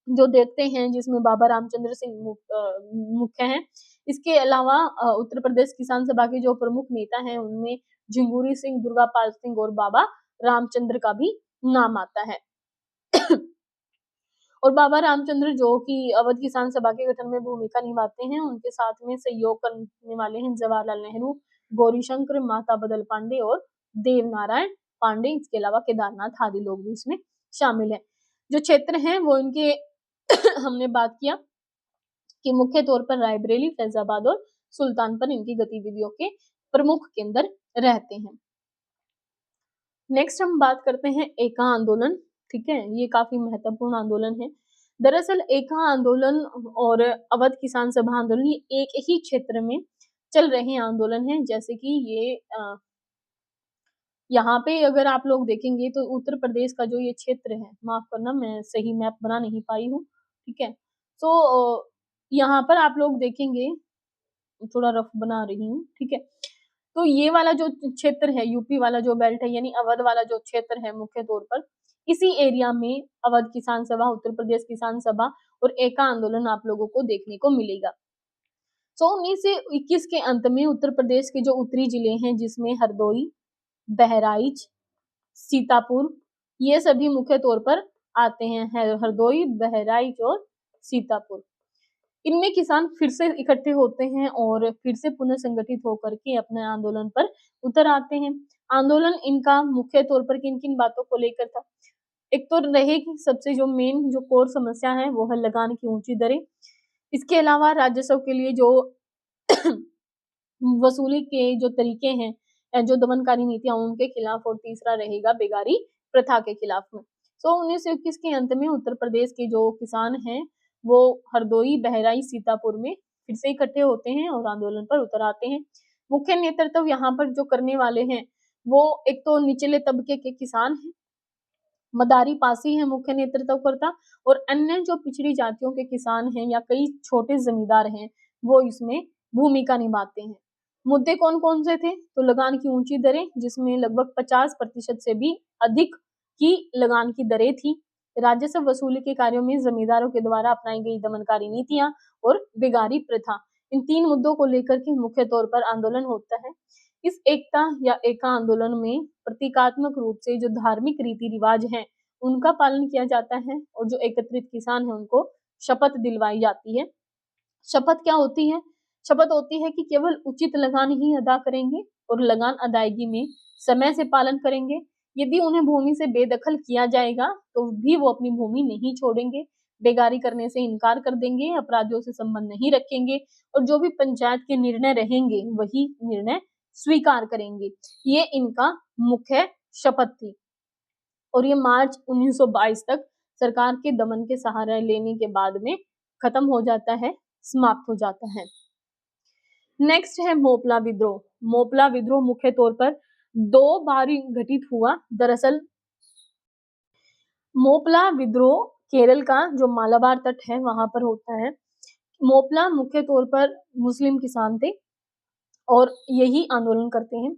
जो देखते हैं जिसमें बाबा रामचंद्र सिंह मुख्य हैं। इसके अलावा उत्तर प्रदेश किसान सभा के जो प्रमुख नेता हैं उनमें झिंगुरी सिंह, दुर्गा पाल सिंह और बाबा रामचंद्र का भी नाम आता है। और बाबा रामचंद्र जो कि अवध किसान सभा के गठन में भूमिका निभाते हैं, उनके साथ में सहयोग करने वाले हैं जवाहरलाल नेहरू, गौरीशंकर, माता बदल पांडे और देव नारायण पांडे। इसके अलावा केदारनाथ आदि लोग भी इसमें शामिल हैं। जो क्षेत्र हैं वो इनके हमने बात किया कि मुख्य तौर पर रायबरेली, फैजाबाद और सुल्तानपुर इनकी गतिविधियों के प्रमुख केंद्र रहते हैं। नेक्स्ट हम बात करते हैं एका आंदोलन। ठीक है, ये काफी महत्वपूर्ण आंदोलन है। दरअसल एका आंदोलन और अवध किसान सभा आंदोलन ये एक ही क्षेत्र में चल रहे आंदोलन हैं। जैसे कि ये यहाँ पे अगर आप लोग देखेंगे तो उत्तर प्रदेश का जो ये क्षेत्र है, माफ करना मैं सही मैप बना नहीं पाई हूँ। ठीक है, तो यहाँ पर आप लोग देखेंगे, थोड़ा रफ बना रही हूँ। ठीक है, तो ये वाला जो क्षेत्र है, यूपी वाला जो बेल्ट है यानी अवध वाला जो क्षेत्र है, मुख्य तौर पर इसी एरिया में अवध किसान सभा, उत्तर प्रदेश किसान सभा और एका आंदोलन आप लोगों को देखने को मिलेगा। तो 1921 के अंत में उत्तर प्रदेश के जो उत्तरी जिले हैं जिसमें हरदोई, बहराइच, सीतापुर, ये सभी मुख्य तौर पर आते हैं। हरदोई, बहराइच और सीतापुर, इनमें किसान फिर से इकट्ठे होते हैं और फिर से पुनः संगठित होकर के अपने आंदोलन पर उतर आते हैं। आंदोलन इनका मुख्य तौर पर किन किन बातों को लेकर था। एक तो रहेगी सबसे जो मेन जो कोर समस्या है वो है लगान की ऊंची दरें। इसके अलावा राजस्व के लिए जो वसूली के जो तरीके हैं, जो दमनकारी नीतियां उनके खिलाफ, और तीसरा रहेगा बेगारी प्रथा के खिलाफ में। तो 1921 के अंत में उत्तर प्रदेश के जो किसान हैं वो हरदोई, बहराइच, सीतापुर में फिर से इकट्ठे होते हैं और आंदोलन पर उतर आते हैं। मुख्य नेतृत्व यहाँ पर जो करने वाले हैं वो एक तो निचले तबके के किसान हैं, मदारी पासी है मुख्य नेतृत्वकर्ता, और अन्य जो पिछड़ी जातियों के किसान हैं या कई छोटे जमींदार हैं वो इसमें भूमिका निभाते हैं। मुद्दे कौन कौन से थे, तो लगान की ऊंची दरें जिसमें लगभग 50% से भी अधिक की लगान की दरें थी, राजस्व वसूली के कार्यों में जमींदारों के द्वारा अपनाई गई दमनकारी नीतियां और बेगारी प्रथा। इन 3 मुद्दों को लेकर के मुख्य तौर पर आंदोलन होता है। इस एकता या एका आंदोलन में प्रतीकात्मक रूप से जो धार्मिक रीति रिवाज हैं उनका पालन किया जाता है और जो एकत्रित किसान है उनको शपथ दिलवाई जाती है। शपथ क्या होती है? शपथ होती है कि केवल उचित लगान ही अदा करेंगे और लगान अदायगी में समय से पालन करेंगे। यदि उन्हें भूमि से बेदखल किया जाएगा तो भी वो अपनी भूमि नहीं छोड़ेंगे, बेगारी करने से इनकार कर देंगे, अपराधियों से संबंध नहीं रखेंगे और जो भी पंचायत के निर्णय रहेंगे वही निर्णय स्वीकार करेंगे। ये इनका मुख्य शपथ थी और ये मार्च 1922 तक सरकार के दमन के सहारा लेने के बाद में खत्म हो जाता है, समाप्त हो जाता है। नेक्स्ट है मोपला विद्रोह। मोपला विद्रोह मुख्य तौर पर 2 बार घटित हुआ। दरअसल मोपला विद्रोह केरल का जो मालाबार तट है वहां पर होता है। मोपला मुख्य तौर पर मुस्लिम किसान थे और यही आंदोलन करते हैं।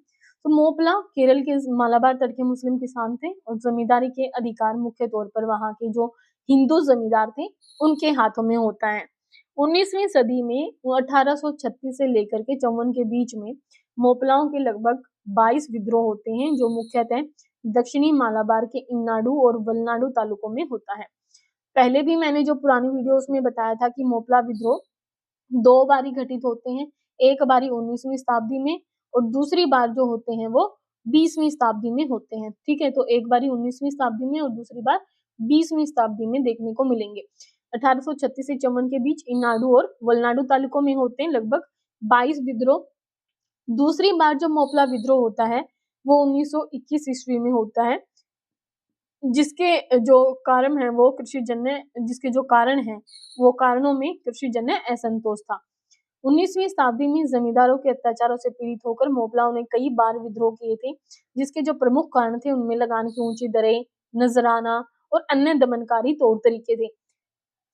तो मोपला केरल के मालाबार तट के मुस्लिम किसान थे और जमींदारी के अधिकार मुख्य तौर पर वहां के जो हिंदू जमींदार थे उनके हाथों में होता है। 19वीं सदी में 1836 से लेकर के 54 के बीच में मोपलाओं के लगभग 22 विद्रोह होते हैं जो मुख्यतः दक्षिणी मालाबार के इन्नाडु और वलनाडु तालुकों में होता है। पहले भी मैंने जो पुरानी वीडियोस में बताया था कि मोपला विद्रोह 2 बारी घटित होते हैं, एक बारी 19वीं शताब्दी में और दूसरी बार जो होते हैं वो 20वीं शताब्दी में होते हैं। ठीक है, तो एक बारी 19वीं शताब्दी में और दूसरी बार 20वीं शताब्दी में देखने को मिलेंगे। 1836 से 54 के बीच इन्नाडु और वलनाडु तालुकों में होते हैं लगभग 22 विद्रोह। दूसरी बार जो मोपला विद्रोह होता है वो 1921 ईस्वी में होता है, जिसके जो कारण है वो कृषिजन्य जिसके जो कारण है वो कारणों में कृषिजन्य असंतोष था। 19वीं शताब्दी में जमींदारों के अत्याचारों से पीड़ित होकर मोपलाओं ने कई बार विद्रोह किए थे, जिसके जो प्रमुख कारण थे उनमें लगान की ऊंची दरें, नजराना और अन्य दमनकारी तौर तरीके थे।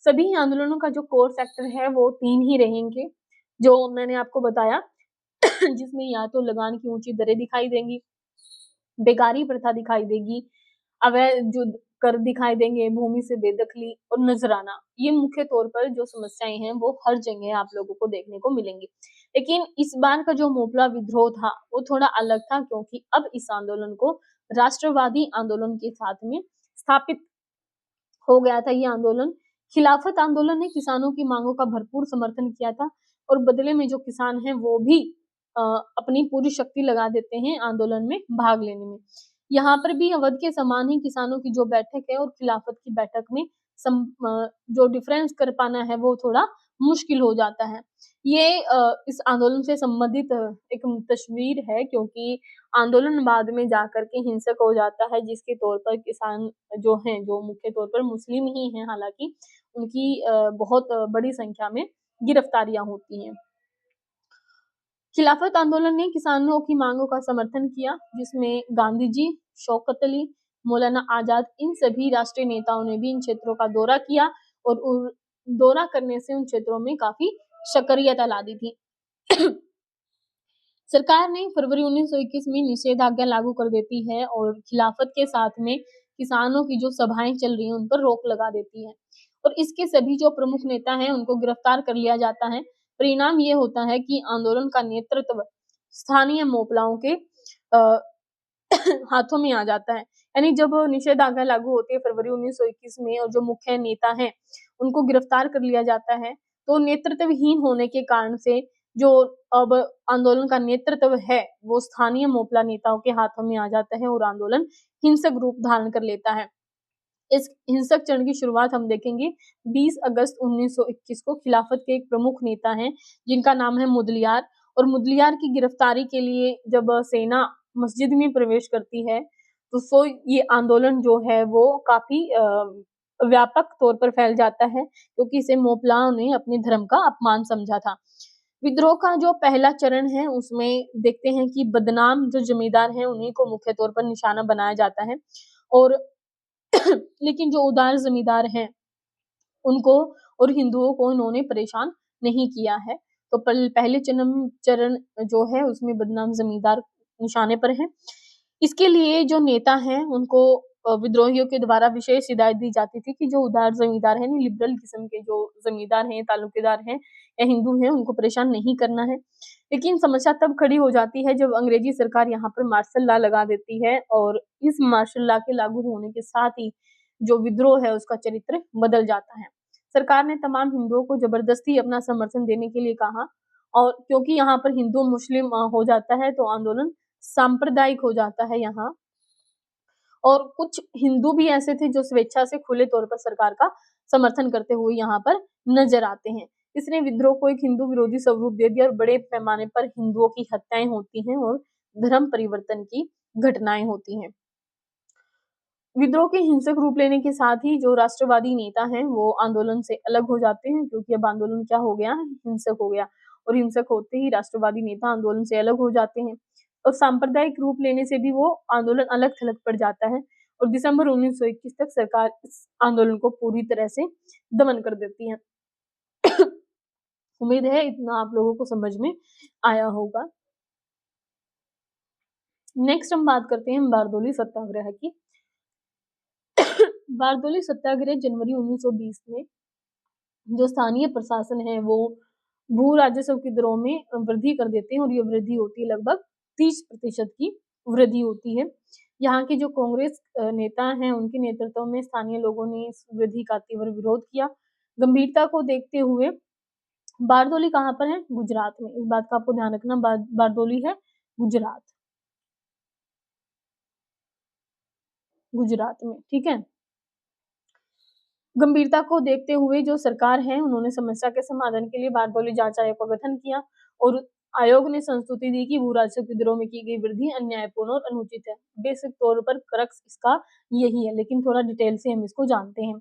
सभी आंदोलनों का जो कोर सेक्टर है वो 3 ही रहेंगे जो मैंने आपको बताया जिसमें या तो लगान की ऊंची दरें दिखाई देंगी, बेगारी प्रथा दिखाई देगी, अवैध जो कर दिखाई देंगे, भूमि से बेदखली और नजराना। ये मुख्य तौर पर जो समस्याएं हैं वो हर जगह आप लोगों को देखने को मिलेंगी। लेकिन इस बार का जो मोपला विद्रोह था वो थोड़ा अलग था क्योंकि अब इस आंदोलन को राष्ट्रवादी आंदोलन के साथ में स्थापित हो गया था। ये आंदोलन खिलाफत आंदोलन ने किसानों की मांगों का भरपूर समर्थन किया था और बदले में जो किसान हैं वो भी अपनी पूरी शक्ति लगा देते हैं आंदोलन में भाग लेने में। यहाँ पर भी अवध के समान ही किसानों की जो बैठक है और खिलाफत की बैठक में जो डिफरेंस कर पाना है वो थोड़ा मुश्किल हो जाता है। ये इस आंदोलन से संबंधित एक तस्वीर है क्योंकि आंदोलन बाद में जाकर के हिंसक हो जाता है, जिसके तौर पर किसान जो हैं जो मुख्य तौर पर मुस्लिम ही हैं, हालांकि उनकी बहुत बड़ी संख्या में गिरफ्तारियां होती हैं। खिलाफत आंदोलन ने किसानों की मांगों का समर्थन किया, जिसमें गांधी जी, शौकत अली, मौलाना आजाद इन सभी राष्ट्रीय नेताओं ने भी इन क्षेत्रों का दौरा किया और दौरा करने से उन क्षेत्रों में काफी सक्रियता ला दी थी। सरकार ने फरवरी 1921 में निषेधाज्ञा लागू कर देती है और खिलाफत के साथ में किसानों की जो सभाएं चल रही हैं उन पर रोक लगा देती है और इसके सभी जो प्रमुख नेता हैं उनको गिरफ्तार कर लिया जाता है। परिणाम ये होता है कि आंदोलन का नेतृत्व स्थानीय मोपलाओं के हाथों में आ जाता है। यानी जब निषेधाज्ञा लागू होती है फरवरी 1921 में और जो मुख्य नेता हैं उनको गिरफ्तार कर लिया जाता है, तो नेतृत्वहीन होने के कारण से जो अब आंदोलन का नेतृत्व है वो स्थानीय मोपला नेताओं के हाथों में आ जाता है और आंदोलन हिंसक रूप धारण कर लेता है। इस हिंसक चरण की शुरुआत हम देखेंगे 20 अगस्त 1921 को। खिलाफत के एक प्रमुख नेता हैं जिनका नाम है मुदलियार, और मुदलियार की गिरफ्तारी के लिए जब सेना मस्जिद में प्रवेश करती है तो ये आंदोलन जो है वो काफी व्यापक तौर पर फैल जाता है क्योंकि इसे मोपलाओं ने अपने धर्म का अपमान समझा था। विद्रोह का जो पहला चरण है उसमें देखते हैं कि बदनाम जो जमींदार हैं उन्हीं को मुख्य तौर पर निशाना बनाया जाता है और लेकिन जो उदार जमींदार हैं उनको और हिंदुओं को इन्होंने परेशान नहीं किया है। तो पहले चरण जो है उसमें बदनाम जमींदार निशाने पर है। इसके लिए जो नेता हैं उनको विद्रोहियों के द्वारा विशेष हिदायत दी जाती थी कि जो उदार जमींदार हैं, लिबरल किस्म के जो जमींदार हैं, तालुकेदार हैं या हिंदू हैं, उनको परेशान नहीं करना है। लेकिन समस्या तब खड़ी हो जाती है जब अंग्रेजी सरकार यहाँ पर मार्शल लॉ लगा देती है और इस मार्शल लॉ के लागू होने के साथ ही जो विद्रोह है उसका चरित्र बदल जाता है। सरकार ने तमाम हिंदुओं को जबरदस्ती अपना समर्थन देने के लिए कहा, और क्योंकि यहाँ पर हिंदू मुस्लिम हो जाता है तो आंदोलन सांप्रदायिक हो जाता है यहाँ। और कुछ हिंदू भी ऐसे थे जो स्वेच्छा से खुले तौर पर सरकार का समर्थन करते हुए यहाँ पर नजर आते हैं। इसने विद्रोह को एक हिंदू विरोधी स्वरूप दे दिया और बड़े पैमाने पर हिंदुओं की हत्याएं होती हैं और धर्म परिवर्तन की घटनाएं होती हैं। विद्रोह के हिंसक रूप लेने के साथ ही जो राष्ट्रवादी नेता हैं वो आंदोलन से अलग हो जाते हैं, क्योंकि अब आंदोलन क्या हो गया, हिंसक हो गया, और हिंसक होते ही राष्ट्रवादी नेता आंदोलन से अलग हो जाते हैं और सांप्रदायिक रूप लेने से भी वो आंदोलन अलग थलग पड़ जाता है और दिसंबर 1921 तक सरकार इस आंदोलन को पूरी तरह से दमन कर देती है। उम्मीद है इतना आप लोगों को समझ में आया होगा। नेक्स्ट हम बात करते हैं बारदोली सत्याग्रह की। बारदोली सत्याग्रह जनवरी 1920 में जो स्थानीय प्रशासन है वो भू राजस्व के दरों में वृद्धि कर देते हैं और ये वृद्धि होती है लगभग 30% की वृद्धि होती है। यहाँ के जो कांग्रेस नेता हैं उनके नेतृत्व में स्थानीय लोगों ने इस वृद्धि का तीव्र विरोध किया। गंभीरता को देखते हुए बारदोली कहाँ पर है, गुजरात में, इस बात का आपको ध्यान रखना, बारदोली है गुजरात, गुजरात में, ठीक है। गंभीरता को देखते हुए जो सरकार है उन्होंने समस्या के समाधान के लिए बारदोली जांच आयोग का गठन किया और आयोग ने संस्तुति दी कि भू राजस्व के दरों में की गई वृद्धि अन्यायपूर्ण और अनुचित है। बेसिक तौर पर क्रक्स इसका यही है, लेकिन थोड़ा डिटेल से हम इसको जानते हैं।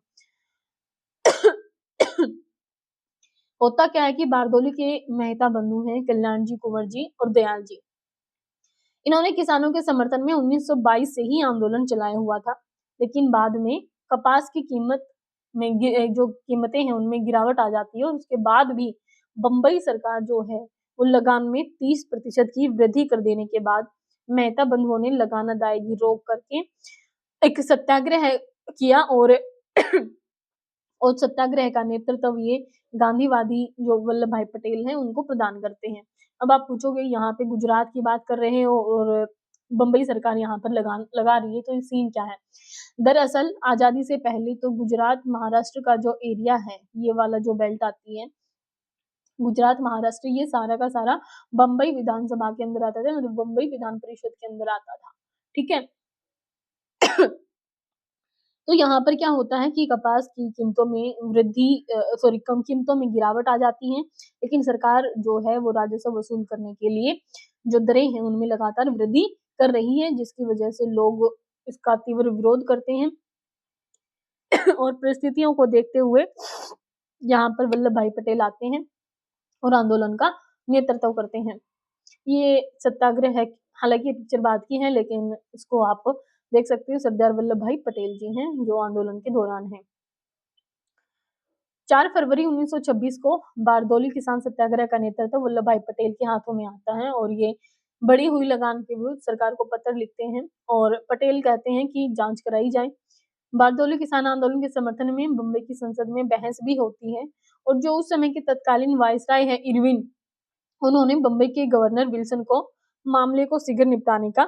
होता क्या है कि बारदोली के मेहता बंधु हैं कल्याण जी, कुंवर जी और दयाल जी। इन्होंने किसानों के समर्थन में 1922 से ही आंदोलन चलाया हुआ था, लेकिन बाद में कपास की कीमत में जो कीमतें हैं उनमें गिरावट आ जाती है और उसके बाद भी बंबई सरकार जो है वो लगान में 30% की वृद्धि कर देने के बाद मेहता बंधुओं ने लगान अदायगी रोक करके एक सत्याग्रह किया और और सत्याग्रह का नेतृत्व ये गांधीवादी जो वल्लभ भाई पटेल हैं उनको प्रदान करते हैं। अब आप पूछोगे यहाँ पे गुजरात की बात कर रहे हो और बंबई सरकार यहाँ पर लगा रही है, तो सीन क्या है। दरअसल आजादी से पहले तो गुजरात महाराष्ट्र का जो एरिया है, ये वाला जो बेल्ट आती है गुजरात महाराष्ट्र, ये सारा का सारा बंबई विधानसभा के अंदर आता था, मतलब बंबई विधान परिषद के अंदर आता था, ठीक है। तो यहाँ पर क्या होता है कि कपास की कीमतों में वृद्धि कम कीमतों में गिरावट आ जाती है, लेकिन सरकार जो है वो राजस्व वसूल करने के लिए जो दरें हैं उनमें लगातार वृद्धि कर रही है, जिसकी वजह से लोग इसका तीव्र विरोध करते हैं। और परिस्थितियों को देखते हुए यहाँ पर वल्लभ भाई पटेल आते हैं और आंदोलन का नेतृत्व करते हैं। ये सत्याग्रह है, हालांकि पिक्चर बाद की है, लेकिन इसको आप देख सकते हो, सरदार वल्लभ भाई पटेल जी हैं जो आंदोलन के दौरान है। 4 फरवरी 1926 को बारदोली किसान सत्याग्रह का नेतृत्व वल्लभ भाई पटेल के हाथों में आता है और ये बढ़ी हुई लगान के विरुद्ध सरकार को पत्र लिखते हैं और पटेल कहते हैं कि जांच कराई जाए। बारदोली किसान आंदोलन के समर्थन में बम्बई की संसद में बहस भी होती है और जो उस समय के तत्कालीन वायसराय है इरविन, उन्होंने बम्बई के गवर्नर विल्सन को मामले को शीघ्र निपटाने का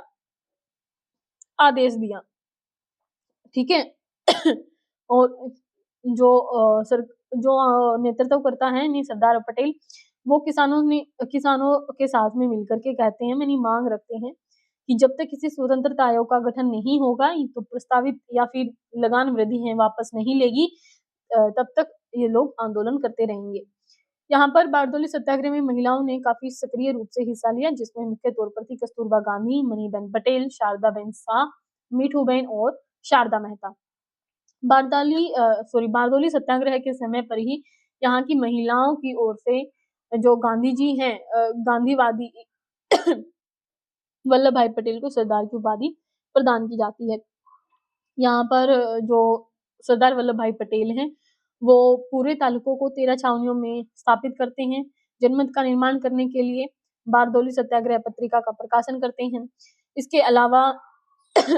आदेश दिया, ठीक है। और जो नेतृत्व करता है सरदार पटेल, वो किसानों के साथ में मिलकर के कहते हैं, मैंने मांग रखते हैं कि जब तक किसी स्वतंत्रता आयोग का गठन नहीं होगा तो प्रस्तावित या फिर लगान वृद्धि है वापस नहीं लेगी, तब तक ये लोग आंदोलन करते रहेंगे। यहाँ पर बारदोली सत्याग्रह में महिलाओं ने काफी सक्रिय रूप से हिस्सा लिया, जिसमें मुख्य तौर पर थी कस्तूरबा गांधी, मणिबेन पटेल, शारदाबेन शाह, मीठूबेन और शारदा मेहता। बारदोली सत्याग्रह के समय पर ही यहाँ की महिलाओं की ओर से जो गांधी जी हैं, गांधीवादी वल्लभ भाई पटेल को सरदार की उपाधि प्रदान की जाती है। यहाँ पर जो सरदार वल्लभ भाई पटेल हैं वो पूरे तालुकों को 13 छावनियों में स्थापित करते हैं। जनमत का निर्माण करने के लिए बारदोली सत्याग्रह पत्रिका का प्रकाशन करते हैं। इसके अलावा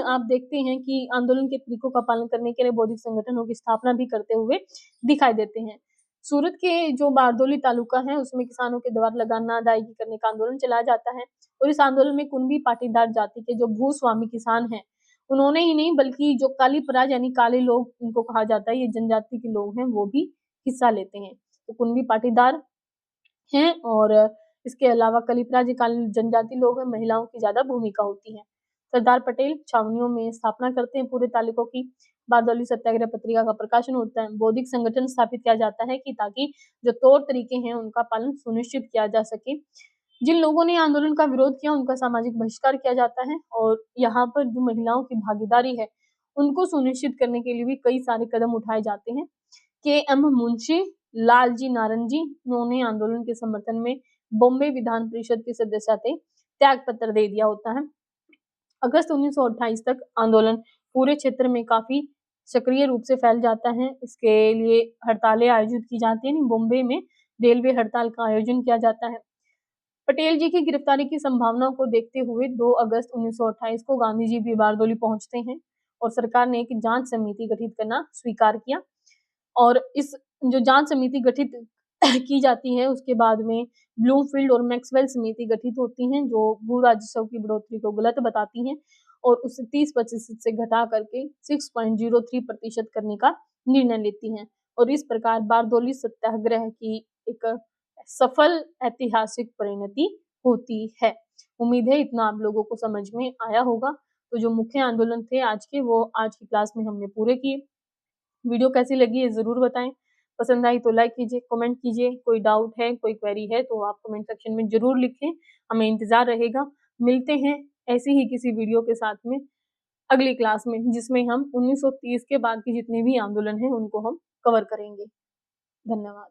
आप देखते हैं कि आंदोलन के तरीकों का पालन करने के लिए बौद्धिक संगठनों की स्थापना भी करते हुए दिखाई देते हैं। सूरत के जो बारदोली तालुका है उसमें किसानों के द्वारा लगान अदायगी करने का आंदोलन चलाया जाता है और इस आंदोलन में कुनबी पाटीदार जाति के जो भूस्वामी किसान हैं उन्होंने ही नहीं बल्कि जो काली पराज यानी काले लोग इनको कहा जाता है, ये जनजाति के लोग हैं, वो भी हिस्सा लेते हैं। तो कुणबी पाटीदार हैं और इसके अलावा कलिपराजी कालीन जनजाति लोग हैं, महिलाओं की ज्यादा भूमिका होती है। सरदार पटेल छावनियों में स्थापना करते हैं पूरे तालुकों की। बारदौली सत्याग्रह पत्रिका का प्रकाशन होता है। बौद्धिक संगठन स्थापित किया जाता है कि ताकि जो तौर तरीके हैं उनका पालन सुनिश्चित किया जा सके। जिन लोगों ने आंदोलन का विरोध किया उनका सामाजिक बहिष्कार किया जाता है और यहाँ पर जो महिलाओं की भागीदारी है उनको सुनिश्चित करने के लिए भी कई सारे कदम उठाए जाते हैं। के.एम. मुंशी, लालजी नारंगी, उन्होंने आंदोलन के समर्थन में बॉम्बे विधान परिषद के सदस्य थे, त्याग पत्र दे दिया होता है। अगस्त 1928 तक आंदोलन पूरे क्षेत्र में काफी सक्रिय रूप से फैल जाता है। इसके लिए हड़तालें आयोजित की जाती हैं। बॉम्बे में रेलवे हड़ताल का आयोजन किया जाता है। पटेल जी की गिरफ्तारी की संभावना को देखते हुए 2 अगस्त 1928 को गांधी जी भी बारदौली पहुंचते हैं और सरकार ने एक जांच समिति गठित करना स्वीकार किया और इस जो जांच समिति गठित की जाती है उसके बाद में ब्लूमफील्ड और मैक्सवेल समिति गठित होती हैं जो भू राजस्व की बढ़ोतरी को गलत बताती हैं और उसे 30% से घटा करके 6.03% करने का निर्णय लेती हैं और इस प्रकार बारदौली सत्याग्रह की एक सफल ऐतिहासिक परिणति होती है। उम्मीद है इतना आप लोगों को समझ में आया होगा। तो जो मुख्य आंदोलन थे आज के वो आज की क्लास में हमने पूरे किए। वीडियो कैसी लगी है ज़रूर बताएं। पसंद आई तो लाइक कीजिए, कमेंट कीजिए। कोई डाउट है, कोई क्वेरी है तो आप कमेंट सेक्शन में ज़रूर लिखें, हमें इंतज़ार रहेगा। मिलते हैं ऐसी ही किसी वीडियो के साथ में अगली क्लास में जिसमें हम 1930 के बाद के जितने भी आंदोलन हैं उनको हम कवर करेंगे। धन्यवाद।